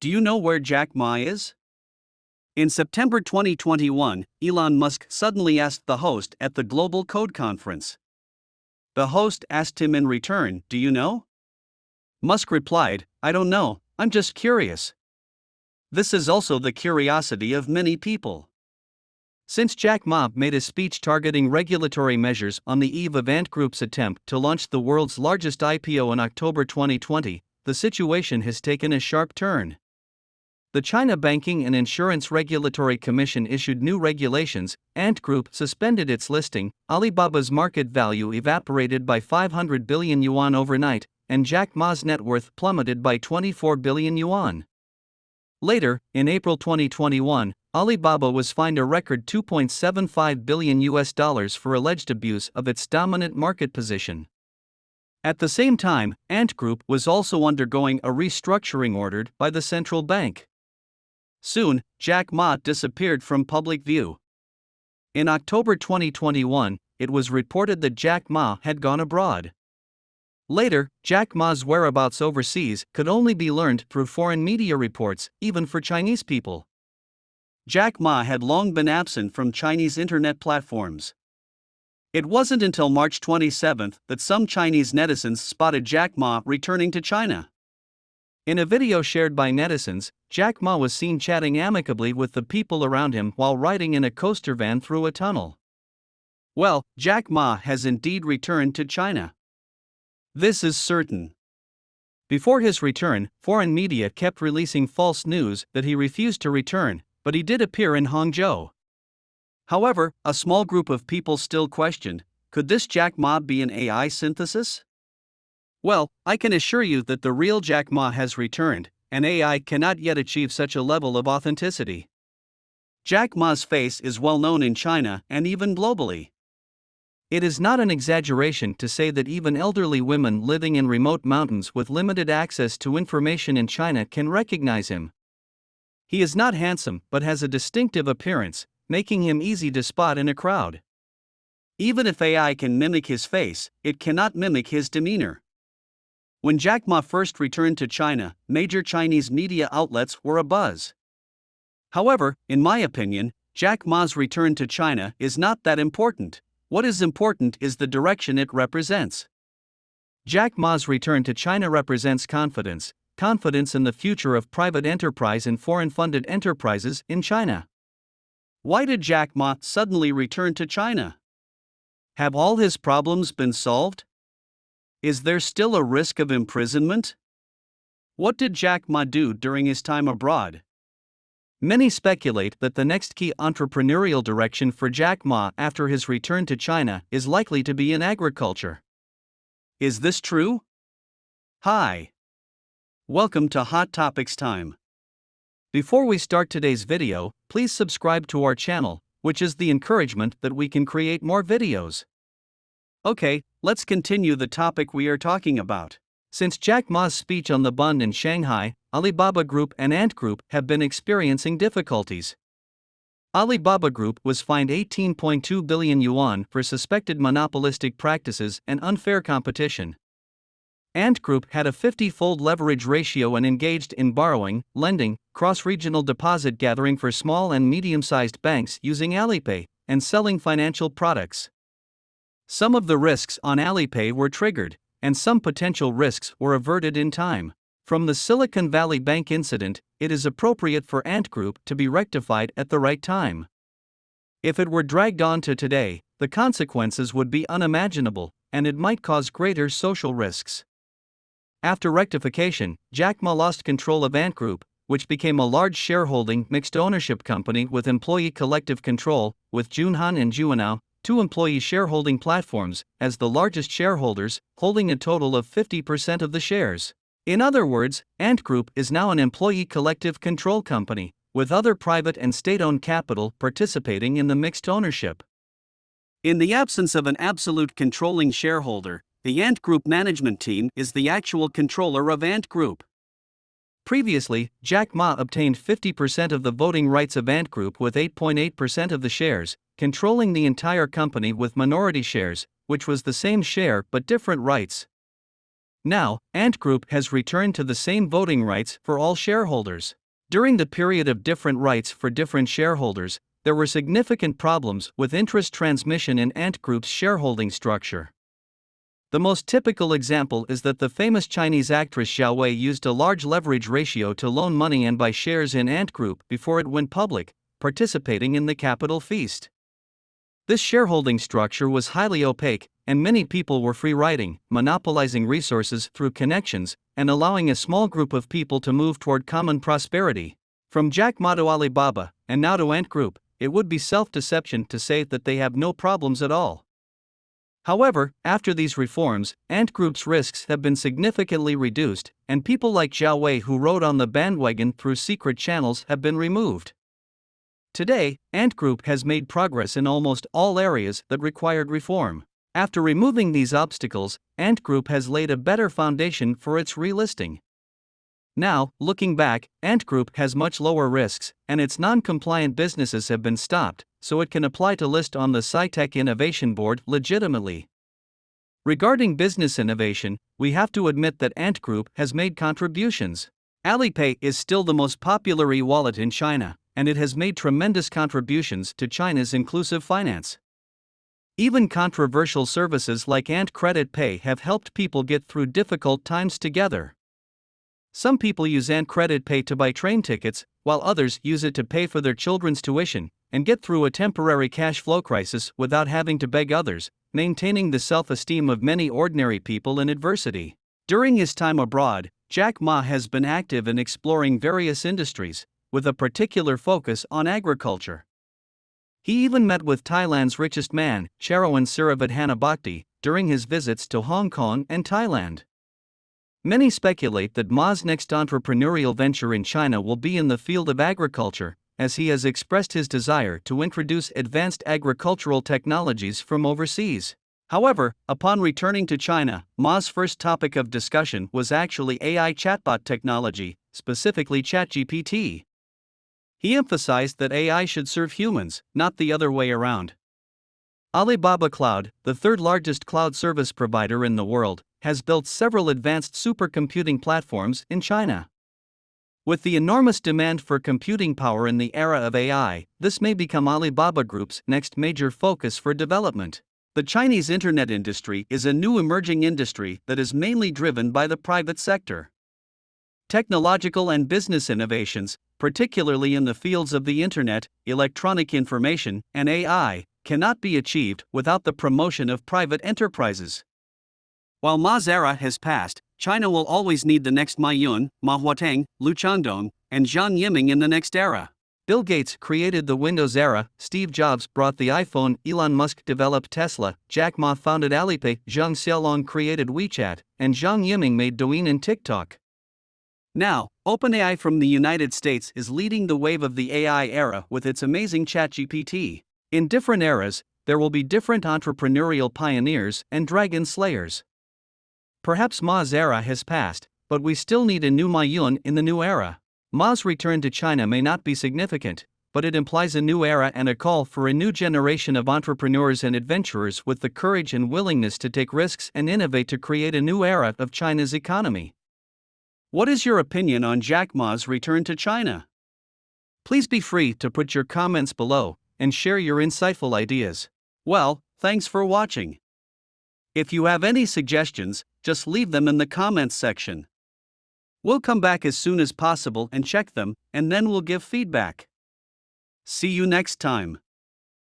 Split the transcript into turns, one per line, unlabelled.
Do you know where Jack Ma is? In September 2021, Elon Musk suddenly asked the host at the Global Code Conference. The host asked him in return, "Do you know?" Musk replied, "I don't know, I'm just curious." This is also the curiosity of many people. Since Jack Ma made a speech targeting regulatory measures on the eve of Ant Group's attempt to launch the world's largest IPO in October 2020, the situation has taken a sharp turn. The China Banking and Insurance Regulatory Commission issued new regulations, Ant Group suspended its listing, Alibaba's market value evaporated by 500 billion yuan overnight, and Jack Ma's net worth plummeted by 24 billion yuan. Later, in April 2021, Alibaba was fined a record $2.75 billion for alleged abuse of its dominant market position. At the same time, Ant Group was also undergoing a restructuring ordered by the central bank. Soon, Jack Ma disappeared from public view. In October 2021, it was reported that Jack Ma had gone abroad. Later, Jack Ma's whereabouts overseas could only be learned through foreign media reports, even for Chinese people. Jack Ma had long been absent from Chinese internet platforms. It wasn't until March 27 that some Chinese netizens spotted Jack Ma returning to China. In a video shared by netizens, Jack Ma was seen chatting amicably with the people around him while riding in a coaster van through a tunnel. Well, Jack Ma has indeed returned to China. This is certain. Before his return, foreign media kept releasing false news that he refused to return, but he did appear in Hangzhou. However, a small group of people still questioned, could this Jack Ma be an AI synthesis? Well, I can assure you that the real Jack Ma has returned, and AI cannot yet achieve such a level of authenticity. Jack Ma's face is well known in China and even globally. It is not an exaggeration to say that even elderly women living in remote mountains with limited access to information in China can recognize him. He is not handsome but has a distinctive appearance, making him easy to spot in a crowd. Even if AI can mimic his face, it cannot mimic his demeanor. When Jack Ma first returned to China, major Chinese media outlets were abuzz. However, in my opinion, Jack Ma's return to China is not that important. What is important is the direction it represents. Jack Ma's return to China represents confidence in the future of private enterprise and foreign-funded enterprises in China. Why did Jack Ma suddenly return to China? Have all his problems been solved? Is there still a risk of imprisonment? What did Jack Ma do during his time abroad? Many speculate that the next key entrepreneurial direction for Jack Ma after his return to China is likely to be in agriculture. Is this true? Hi. Welcome to Hot Topics Time. Before we start today's video, please subscribe to our channel, which is the encouragement that we can create more videos. Okay, let's continue the topic we are talking about. Since Jack Ma's speech on the Bund in Shanghai, Alibaba Group and Ant Group have been experiencing difficulties. Alibaba Group was fined 18.2 billion yuan for suspected monopolistic practices and unfair competition. Ant Group had a 50-fold leverage ratio and engaged in borrowing, lending, cross-regional deposit gathering for small and medium-sized banks using Alipay, and selling financial products. Some of the risks on Alipay were triggered, and some potential risks were averted in time. From the Silicon Valley Bank incident, it is appropriate for Ant Group to be rectified at the right time. If it were dragged on to today, the consequences would be unimaginable, and it might cause greater social risks. After rectification, Jack Ma lost control of Ant Group, which became a large shareholding mixed ownership company with employee collective control, with Junhan and Juanao, two employee shareholding platforms, as the largest shareholders, holding a total of 50% of the shares. In other words, Ant Group is now an employee collective control company, with other private and state-owned capital participating in the mixed ownership. In the absence of an absolute controlling shareholder, the Ant Group management team is the actual controller of Ant Group. Previously, Jack Ma obtained 50% of the voting rights of Ant Group with 8.8% of the shares, controlling the entire company with minority shares, which was the same share but different rights. Now, Ant Group has returned to the same voting rights for all shareholders. During the period of different rights for different shareholders, there were significant problems with interest transmission in Ant Group's shareholding structure. The most typical example is that the famous Chinese actress Zhao Wei used a large leverage ratio to loan money and buy shares in Ant Group before it went public, participating in the capital feast. This shareholding structure was highly opaque, and many people were free-riding, monopolizing resources through connections, and allowing a small group of people to move toward common prosperity. From Jack Ma to Alibaba, and now to Ant Group, it would be self-deception to say that they have no problems at all. However, after these reforms, Ant Group's risks have been significantly reduced, and people like Zhao Wei who rode on the bandwagon through secret channels have been removed. Today, Ant Group has made progress in almost all areas that required reform. After removing these obstacles, Ant Group has laid a better foundation for its relisting. Now, looking back, Ant Group has much lower risks, and its non-compliant businesses have been stopped, so it can apply to list on the SciTech Innovation Board legitimately. Regarding business innovation, we have to admit that Ant Group has made contributions. Alipay is still the most popular e-wallet in China, and it has made tremendous contributions to China's inclusive finance. Even controversial services like Ant Credit Pay have helped people get through difficult times together. Some people use Ant Credit Pay to buy train tickets, while others use it to pay for their children's tuition and get through a temporary cash flow crisis without having to beg others, maintaining the self-esteem of many ordinary people in adversity. During his time abroad, Jack Ma has been active in exploring various industries, with a particular focus on agriculture. He even met with Thailand's richest man, Cherawan Sirivadhanabhakdi, during his visits to Hong Kong and Thailand. Many speculate that Ma's next entrepreneurial venture in China will be in the field of agriculture, as he has expressed his desire to introduce advanced agricultural technologies from overseas. However, upon returning to China, Ma's first topic of discussion was actually AI chatbot technology, specifically ChatGPT. He emphasized that AI should serve humans, not the other way around. Alibaba Cloud, the third largest cloud service provider in the world, has built several advanced supercomputing platforms in China. With the enormous demand for computing power in the era of AI, this may become Alibaba Group's next major focus for development. The Chinese internet industry is a new emerging industry that is mainly driven by the private sector. Technological and business innovations, particularly in the fields of the internet, electronic information, and AI, cannot be achieved without the promotion of private enterprises. While Ma's era has passed, China will always need the next Ma Yun, Ma Huateng, Liu Changdong, and Zhang Yiming in the next era. Bill Gates created the Windows era, Steve Jobs brought the iPhone, Elon Musk developed Tesla, Jack Ma founded Alipay, Zhang Xiaolong created WeChat, and Zhang Yiming made Douyin and TikTok. Now, OpenAI from the United States is leading the wave of the AI era with its amazing ChatGPT. In different eras, there will be different entrepreneurial pioneers and dragon slayers. Perhaps Ma's era has passed, but we still need a new Ma Yun in the new era. Ma's return to China may not be significant, but it implies a new era and a call for a new generation of entrepreneurs and adventurers with the courage and willingness to take risks and innovate to create a new era of China's economy. What is your opinion on Jack Ma's return to China? Please be free to put your comments below and share your insightful ideas. Well, thanks for watching. If you have any suggestions, just leave them in the comments section. We'll come back as soon as possible and check them, and then we'll give feedback. See you next time.